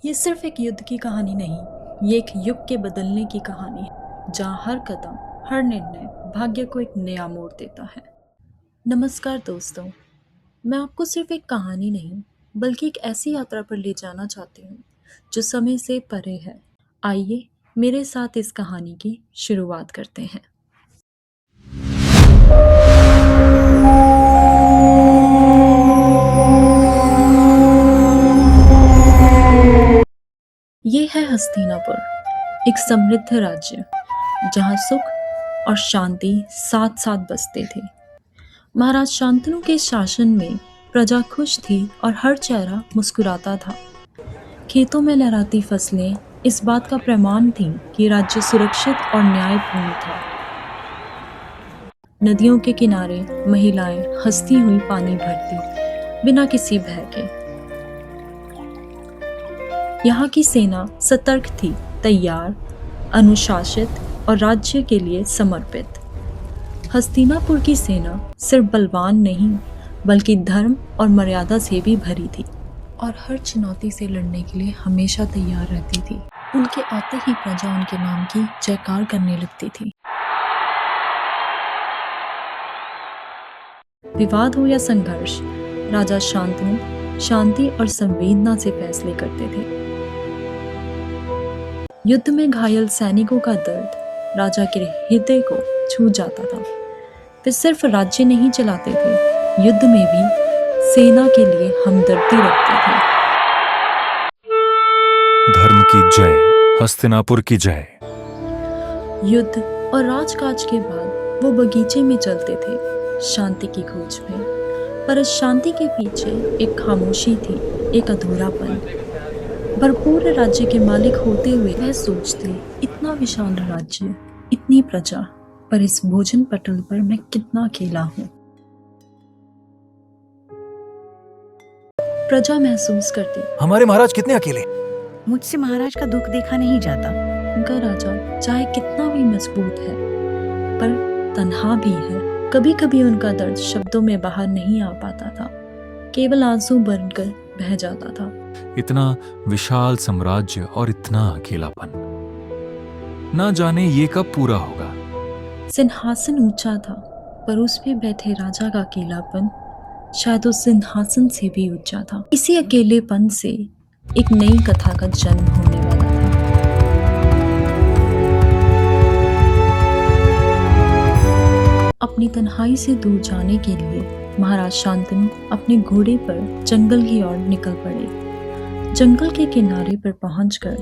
ये सिर्फ एक युद्ध की कहानी नहीं, ये एक युग के बदलने की कहानी है, जहाँ हर कदम, हर निर्णय भाग्य को एक नया मोड़ देता है। नमस्कार दोस्तों, मैं आपको सिर्फ एक कहानी नहीं, बल्कि एक ऐसी यात्रा पर ले जाना चाहती हूँ, जो समय से परे है। आइए मेरे साथ इस कहानी की शुरुआत करते हैं। ये है हस्तिनापुर, एक समृद्ध राज्य जहाँ सुख और शांति साथ साथ बसते थे। महाराज शांतनु के शासन में प्रजा खुश थी और हर चेहरा मुस्कुराता था। खेतों में लहराती फसलें इस बात का प्रमाण थीं कि राज्य सुरक्षित और न्यायपूर्ण था। नदियों के किनारे महिलाएं हंसती हुई पानी भरती, बिना किसी भय के। यहाँ की सेना सतर्क थी, तैयार, अनुशासित और राज्य के लिए समर्पित। हस्तिनापुर की सेना सिर्फ बलवान नहीं, बल्कि धर्म और मर्यादा से भी भरी थी और हर चुनौती से लड़ने के लिए हमेशा तैयार रहती थी। उनके आते ही प्रजा उनके नाम की जयकार करने लगती थी। विवाद हो या संघर्ष, राजा शांतनु शांति और संवेदना से फैसले करते थे। युद्ध में घायल सैनिकों का दर्द राजा के हृदय को छू जाता था। वे सिर्फ राज्य नहीं चलाते थे, युद्ध में भी सेना के लिए हमदर्दी रखते थे। धर्म की जय, हस्तिनापुर की जय। युद्ध और राजकाज के बाद वो बगीचे में चलते थे, शांति की खोज में। पर इस शांति के पीछे एक खामोशी थी, एक अधूरापन। भरपूर राज्य के मालिक होते हुए वह सोचते, इतना विशाल राज्य, इतनी प्रजा, पर इस भोजन पटल पर मैं कितना अकेला हूँ। प्रजा महसूस करती, हमारे महाराज कितने अकेले। मुझसे महाराज का दुख देखा नहीं जाता। उनका राजा चाहे कितना भी मजबूत है, पर तन्हा भी है। कभी कभी उनका दर्द शब्दों में बाहर नहीं आ पाता था, केवल आंसू बनकर बह जाता था। इतना विशाल साम्राज्य और इतना अकेलापन, ना जाने ये कब पूरा होगा। सिंहासन ऊंचा था, पर उस पे बैठे राजा का अकेलापन शायद उस सिंहासन से भी ऊंचा था। इसी अकेलेपन से एक नई कथा का जन्म होने वाला था। अपनी तन्हाई से दूर जाने के लिए महाराज शांतनु अपने घोड़े पर जंगल की ओर निकल पड़े। जंगल के किनारे पर पहुंचकर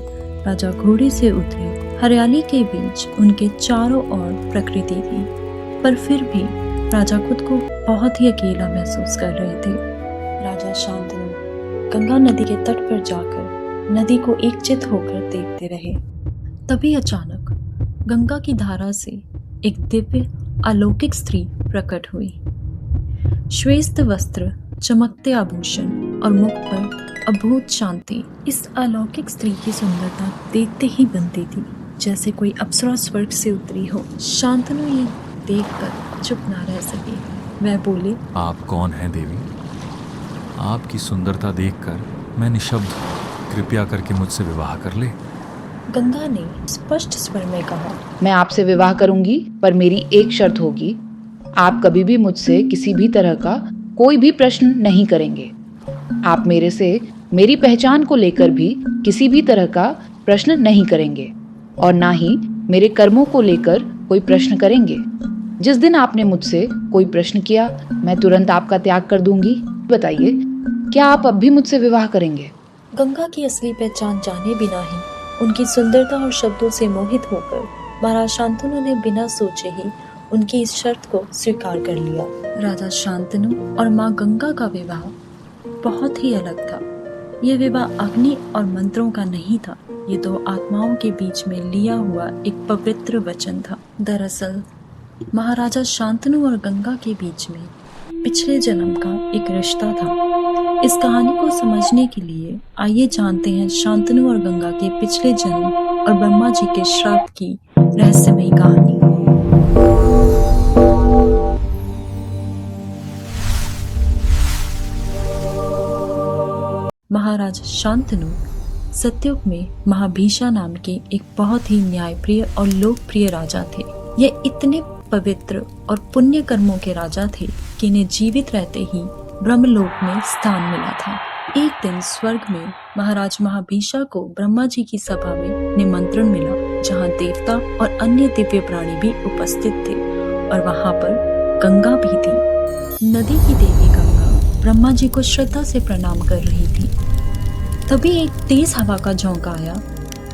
राजा घोड़े से उतरे। हरियाली के बीच उनके चारों ओर प्रकृति थी, पर फिर भी राजा खुद को बहुत ही अकेला महसूस कर रहे थे। राजा शांतनु गंगा नदी के तट पर जाकर नदी को एकचित्त होकर देखते रहे। तभी अचानक गंगा की धारा से एक दिव्य अलौकिक स्त्री प्रकट हुई। श्वेत वस्त्र, चमकते आभूषण और मुख पर अद्भुत शांति। इस अलौकिक स्त्री की सुंदरता देखते ही बनती थी जैसे कोई अप्सरा स्वर्ग से उतरी हो। शांतनु ये देखकर चुप ना रह सके। वह बोले, आप कौन हैं देवी? आपकी सुंदरता देखकर मैं निशब्द हूँ। कृपया करके मुझसे विवाह कर ले। गंगा ने स्पष्ट स्वर में कहा, मैं आपसे विवाह करूंगी, पर मेरी एक शर्त होगी। आप कभी भी मुझसे किसी भी तरह का कोई भी प्रश्न नहीं करेंगे। आप मेरे से मेरी पहचान को लेकर भी किसी भी तरह का प्रश्न नहीं करेंगे, और ना ही मेरे कर्मों को लेकर कोई प्रश्न करेंगे। जिस दिन आपने मुझसे कोई प्रश्न किया, मैं तुरंत आपका त्याग कर दूंगी। बताइए, क्या आप अब भी मुझसे विवाह करेंगे? गंगा की असली पहचान जाने बिना ही उनकी सुंदरता और शब्दों से मोहित होकर महाराज शांतनु ने बिना सोचे ही उनकी इस शर्त को स्वीकार कर लिया। राजा शांतनु और माँ गंगा का विवाह बहुत ही अलग था। यह विवाह अग्नि और मंत्रों का नहीं था, ये दो आत्माओं के बीच में लिया हुआ एक पवित्र वचन था। दरअसल महाराजा शांतनु और गंगा के बीच में पिछले जन्म का एक रिश्ता था। इस कहानी को समझने के लिए आइए जानते हैं शांतनु और गंगा के पिछले जन्म और ब्रह्मा जी के श्राप की रहस्यमयी कहानी। महाराज शांतनु सतयुग में महाभीषा नाम के एक बहुत ही न्यायप्रिय और लोकप्रिय राजा थे। ये इतने पवित्र और पुण्य कर्मों के राजा थे कि इन्हें जीवित रहते ही ब्रह्मलोक में स्थान मिला था। एक दिन स्वर्ग में महाराज महाभीषा को ब्रह्मा जी की सभा में निमंत्रण मिला, जहाँ देवता और अन्य दिव्य प्राणी भी उपस्थित थे और वहाँ पर गंगा भी थी। नदी की देवी गंगा ब्रह्मा जी को श्रद्धा से प्रणाम कर रही थी। तभी एक तेज हवा का झोंका आया,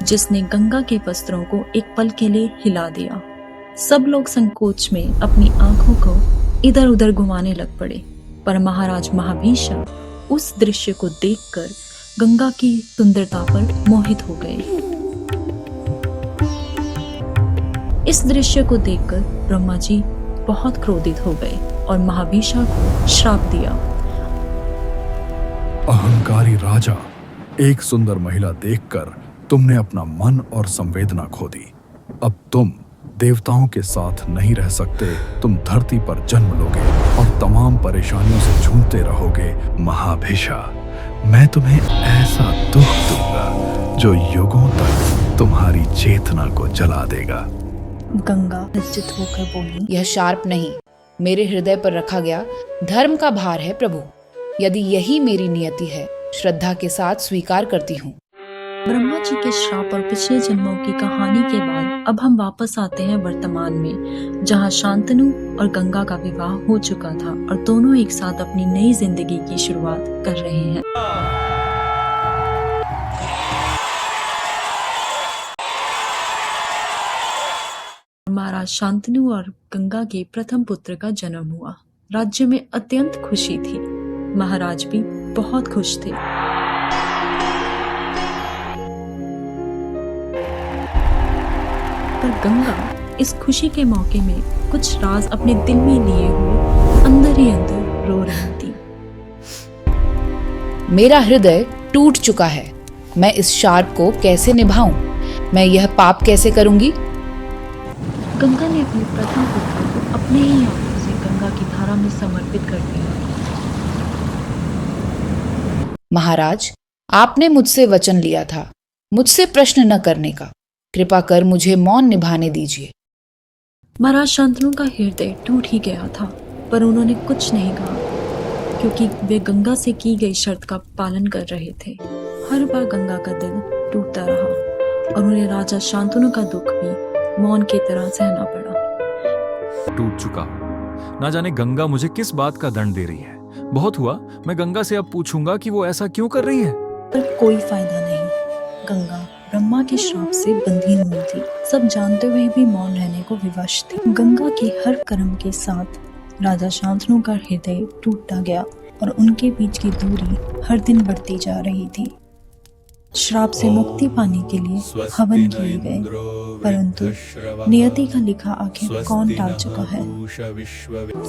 जिसने गंगा के वस्त्रों को एक पल के लिए हिला दिया। सब लोग संकोच में अपनी आंखों को इधर उधर घुमाने लग पड़े, पर महाराज महाभीषा उस दृश्य को देखकर गंगा की सुंदरता पर मोहित हो गए। इस दृश्य को देखकर ब्रह्मा जी बहुत क्रोधित हो गए और महाभीषा को श्राप दिया। अहंकारी राजा, एक सुंदर महिला देखकर तुमने अपना मन और संवेदना खो दी। अब तुम देवताओं के साथ नहीं रह सकते। तुम धरती पर जन्म लोगे और तमाम परेशानियों से जूझते रहोगे। महाभीषा, मैं तुम्हें ऐसा दुख दूंगा जो युगों तक तुम्हारी चेतना को जला देगा। गंगा लज्जित होकर बोली, यह शार्प नहीं, मेरे हृदय पर रखा गया धर्म का भार है प्रभु। यदि यही मेरी नियति है, श्रद्धा के साथ स्वीकार करती हूँ। ब्रह्मा जी के श्राप और पिछले जन्मों की कहानी के बाद अब हम वापस आते हैं वर्तमान में, जहाँ शांतनु और गंगा का विवाह हो चुका था और दोनों एक साथ अपनी नई जिंदगी की शुरुआत कर रहे हैं। महाराज शांतनु और गंगा के प्रथम पुत्र का जन्म हुआ। राज्य में अत्यंत खुशी थी। महाराज भी बहुत खुश थे। पर गंगा इस खुशी के मौके में कुछ राज अपने दिल में लिए हुए अंदर ही अंदर रो रही थी। मेरा हृदय टूट चुका है। मैं इस शार्प को कैसे निभाऊं? मैं यह पाप कैसे करूंगी? गंगा ने अपने प्रथम पुत्र को अपने ही हाथों से गंगा की धारा में समर्पित कर दिया। महाराज, आपने मुझसे वचन लिया था मुझसे प्रश्न न करने का। कृपा कर मुझे मौन निभाने दीजिए। महाराज शांतनु का हृदय टूट ही गया था, पर उन्होंने कुछ नहीं कहा, क्योंकि वे गंगा से की गई शर्त का पालन कर रहे थे। हर बार गंगा का दिल टूटता रहा और उन्हें राजा शांतनु का दुख भी मौन की तरह सहना पड़ा। टूट चुका हूं। ना जाने गंगा मुझे किस बात का दंड दे रही है। बहुत हुआ, मैं गंगा से अब पूछूंगा कि वो ऐसा क्यों कर रही है। पर कोई फायदा नहीं। गंगा ब्रह्मा के श्राप से बंधी हुई थी। सब जानते हुए भी मौन रहने को विवश थी। गंगा के हर कर्म के साथ राजा शांतनु का हृदय टूटता गया और उनके बीच की दूरी हर दिन बढ़ती जा रही थी। श्राप से मुक्ति पाने के लिए हवन किए गए, परंतु नियति का लिखा आखिर कौन टाल चुका है।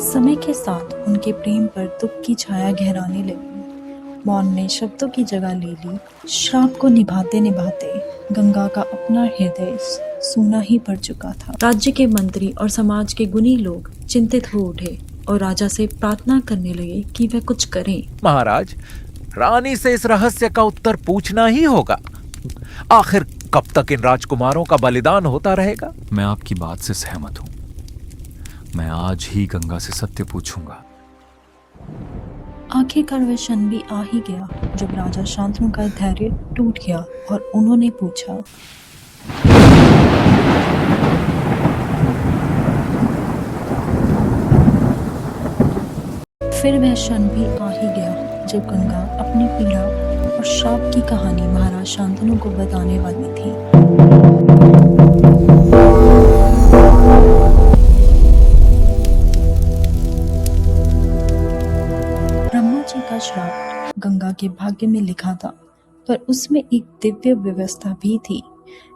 समय के साथ उनके प्रेम पर दुख की छाया गहराने लगी। मौन ने शब्दों की जगह ले ली। श्राप को निभाते निभाते गंगा का अपना हृदय सूना ही पड़ चुका था। राज्य के मंत्री और समाज के गुणी लोग चिंतित हो उठे और राजा से प्रार्थना करने लगे कि वह कुछ करें। महाराज, रानी से इस रहस्य का उत्तर पूछना ही होगा। आखिर कब तक इन राजकुमारों का बलिदान होता रहेगा? मैं आपकी बात से सहमत हूं। मैं आज ही गंगा से सत्य पूछूंगा। आखिरकार वह क्षण भी आ ही गया जब राजा शांतनु का धैर्य टूट गया और उन्होंने पूछा, फिर वह क्षण भी आ ही गया जब गंगा अपनी पीड़ा और श्राप की कहानी महाराज शांतनु को बताने वाली थी। ब्रह्मा जी का श्राप गंगा के भाग्य में लिखा था, पर उसमें एक दिव्य व्यवस्था भी थी।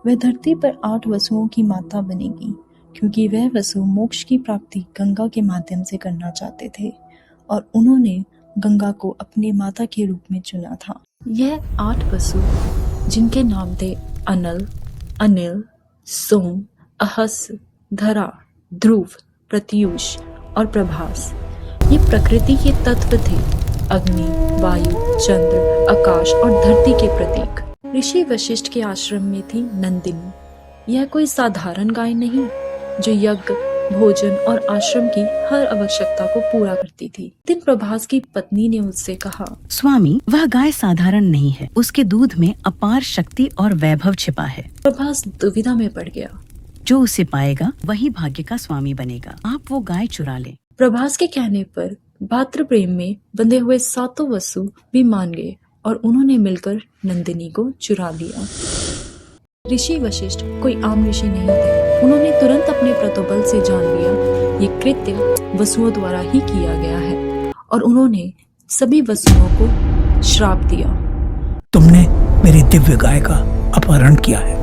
वह धरती पर 8 वसुओं की माता बनेगी, क्योंकि वह वसु मोक्ष की प्राप्ति गंगा के माध्यम से करना चाहते थे और उन्होंने गंगा को अपने माता के रूप में चुना था। यह 8 वसु, जिनके नाम थे अनल, अनिल, सोम, अहस, धरा, ध्रुव, प्रत्यूष और प्रभास, ये प्रकृति के तत्व थे। अग्नि, वायु, चंद्र, आकाश और धरती के प्रतीक। ऋषि वशिष्ठ के आश्रम में थी नंदिनी। यह कोई साधारण गाय नहीं जो यज्ञ, भोजन और आश्रम की हर आवश्यकता को पूरा करती थी। दिन प्रभास की पत्नी ने उससे कहा, स्वामी, वह गाय साधारण नहीं है। उसके दूध में अपार शक्ति और वैभव छिपा है। प्रभास दुविधा में पड़ गया। जो उसे पाएगा वही भाग्य का स्वामी बनेगा। आप वो गाय चुरा लें। प्रभास के कहने पर भातृ प्रेम में बंधे हुए सातों वसु भी मान गए और उन्होंने मिलकर नंदिनी को चुरा लिया। ऋषि वशिष्ठ कोई आम ऋषि नहीं थे। उन्होंने तुरंत अपने प्रतोबल से जान लिया ये कृत्य वसुओं द्वारा ही किया गया है और उन्होंने सभी वसुओं को श्राप दिया। तुमने मेरी दिव्य गाय का अपहरण किया है।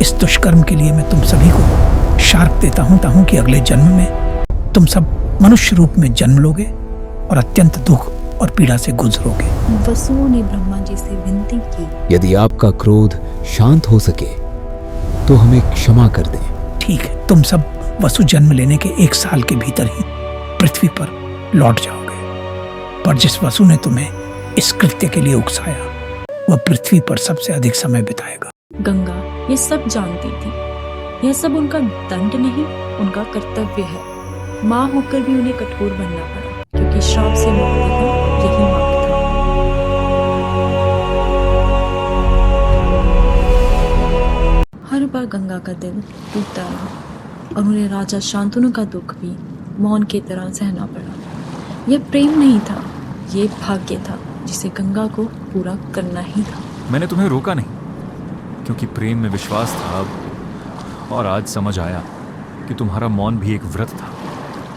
इस दुष्कर्म के लिए मैं तुम सभी को शाप देता हूँ कि अगले जन्म में तुम सब मनुष्य रूप में जन्म लोगे और अत्यंत दुख और पीड़ा से गुजरोगे। वसुओं ने ब्रह्मा जी से विनती की, यदि आपका क्रोध शांत हो सके तो हमें क्षमा कर दें। ठीक है, तुम सब वसु जन्म लेने के 1 साल के भीतर ही पृथ्वी पर लौट जाओगे। पर जिस वसु ने तुम्हें इस कृत्य के लिए उकसाया वह पृथ्वी पर सबसे अधिक समय बिताएगा। गंगा ये सब जानती थी। यह सब उनका दंड नहीं, उनका कर्तव्य है। माँ होकर भी उन्हें कठोर बनना पड़ा क्योंकि श्राप से मुक्ति का यही मार्ग था। हर बार गंगा का दिल टूटता रहा और उन्हें राजा शांतनु का दुख भी मौन की तरह सहना पड़ा। यह प्रेम नहीं था, ये भाग्य था जिसे गंगा को पूरा करना ही था। मैंने तुम्हें रोका नहीं क्योंकि प्रेम में विश्वास था अब, और आज समझ आया कि तुम्हारा मौन भी एक व्रत था।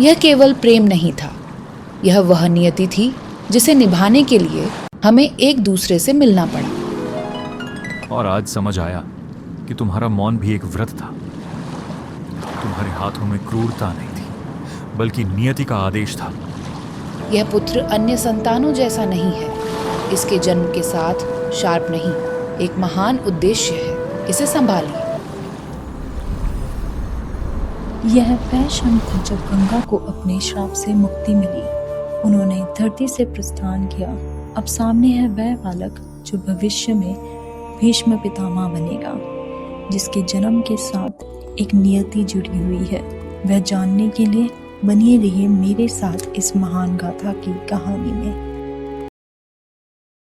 यह केवल प्रेम नहीं था, यह वह नियति थी जिसे निभाने के लिए हमें एक दूसरे से मिलना पड़ा। और आज समझ आया कि तुम्हारा मौन भी एक व्रत था। तुम्हारे हाथों में क्रूरता नहीं थी बल्कि नियति का आदेश था। यह पुत्र अन्य संतानों जैसा नहीं है। इसके जन्म के साथ शार्प नहीं, एक महान उद्देश्य है। इसे संभालिए। यह वह क्षण था जब गंगा को अपने श्राप से मुक्ति मिली। उन्होंने धरती से प्रस्थान किया। अब सामने है वह बालक जो भविष्य में भीष्म पितामह बनेगा, जिसके जन्म के साथ एक नियति जुड़ी हुई है। वह जानने के लिए बनिए रहिए मेरे साथ इस महान गाथा की कहानी में।